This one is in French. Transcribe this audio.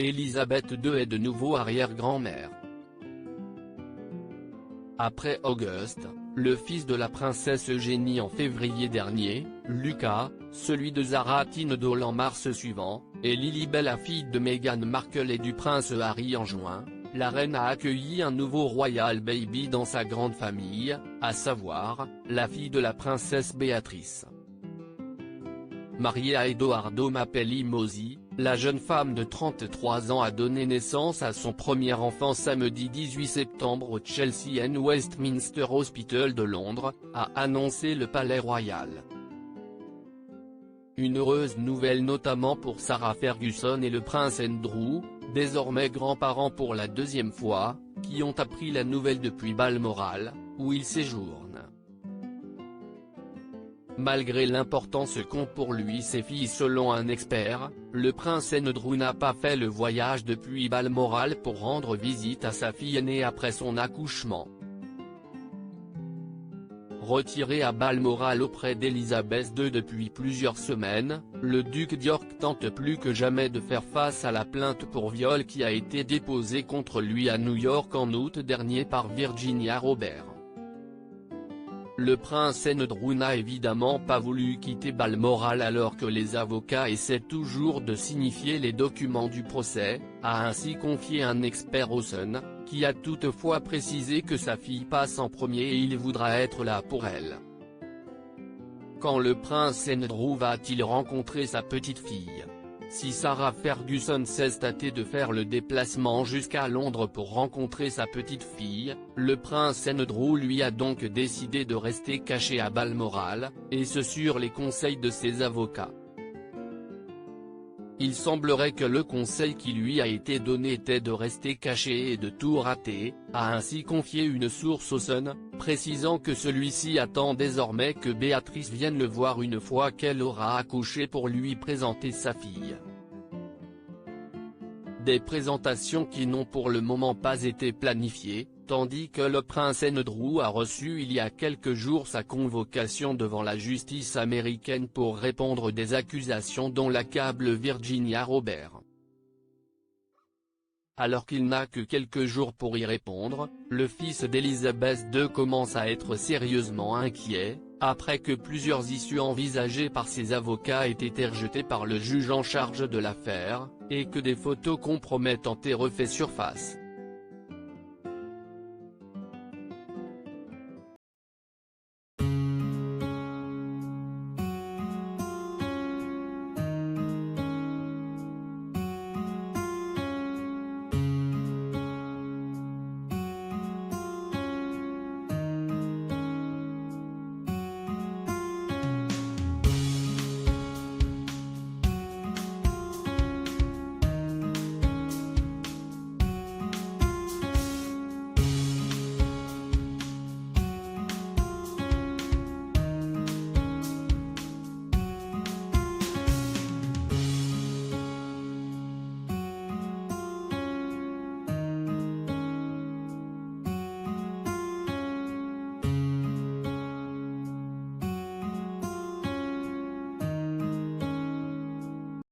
Élisabeth II est de nouveau arrière-grand-mère. Après Auguste, le fils de la princesse Eugénie en février dernier, Lucas, celui de Zara Tindall en mars suivant, et Lilibet la fille de Meghan Markle et du prince Harry en juin, la reine a accueilli un nouveau royal baby dans sa grande famille, à savoir, la fille de la princesse Béatrice. Mariée à Edoardo Mapelli Mossi, la jeune femme de 33 ans a donné naissance à son premier enfant samedi 18 septembre au Chelsea and Westminster Hospital de Londres, a annoncé le Palais Royal. Une heureuse nouvelle notamment pour Sarah Ferguson et le prince Andrew, désormais grands-parents pour la deuxième fois, qui ont appris la nouvelle depuis Balmoral, où ils séjournent. Malgré l'importance qu'ont pour lui ses filles selon un expert, le prince Andrew n'a pas fait le voyage depuis Balmoral pour rendre visite à sa fille née après son accouchement. Retiré à Balmoral auprès d'Élisabeth II depuis plusieurs semaines, le duc d'York tente plus que jamais de faire face à la plainte pour viol qui a été déposée contre lui à New York en août dernier par Virginia Robert. Le prince Andrew n'a évidemment pas voulu quitter Balmoral alors que les avocats essaient toujours de signifier les documents du procès, a ainsi confié un expert au Sun, qui a toutefois précisé que sa fille passe en premier et il voudra être là pour elle. Quand le prince Andrew va-t-il rencontrer sa petite fille ? Si Sarah Ferguson s'est tâtée de faire le déplacement jusqu'à Londres pour rencontrer sa petite fille, le prince Andrew lui a donc décidé de rester caché à Balmoral, et ce sur les conseils de ses avocats. Il semblerait que le conseil qui lui a été donné était de rester caché et de tout rater, a ainsi confié une source au Sun, précisant que celui-ci attend désormais que Béatrice vienne le voir une fois qu'elle aura accouché pour lui présenter sa fille. Des présentations qui n'ont pour le moment pas été planifiées, tandis que le prince Andrew a reçu il y a quelques jours sa convocation devant la justice américaine pour répondre des accusations dont l'accable Virginia Robert. Alors qu'il n'a que quelques jours pour y répondre, le fils d'Élisabeth II commence à être sérieusement inquiet, après que plusieurs issues envisagées par ses avocats aient été rejetées par le juge en charge de l'affaire, et que des photos compromettantes aient refait surface.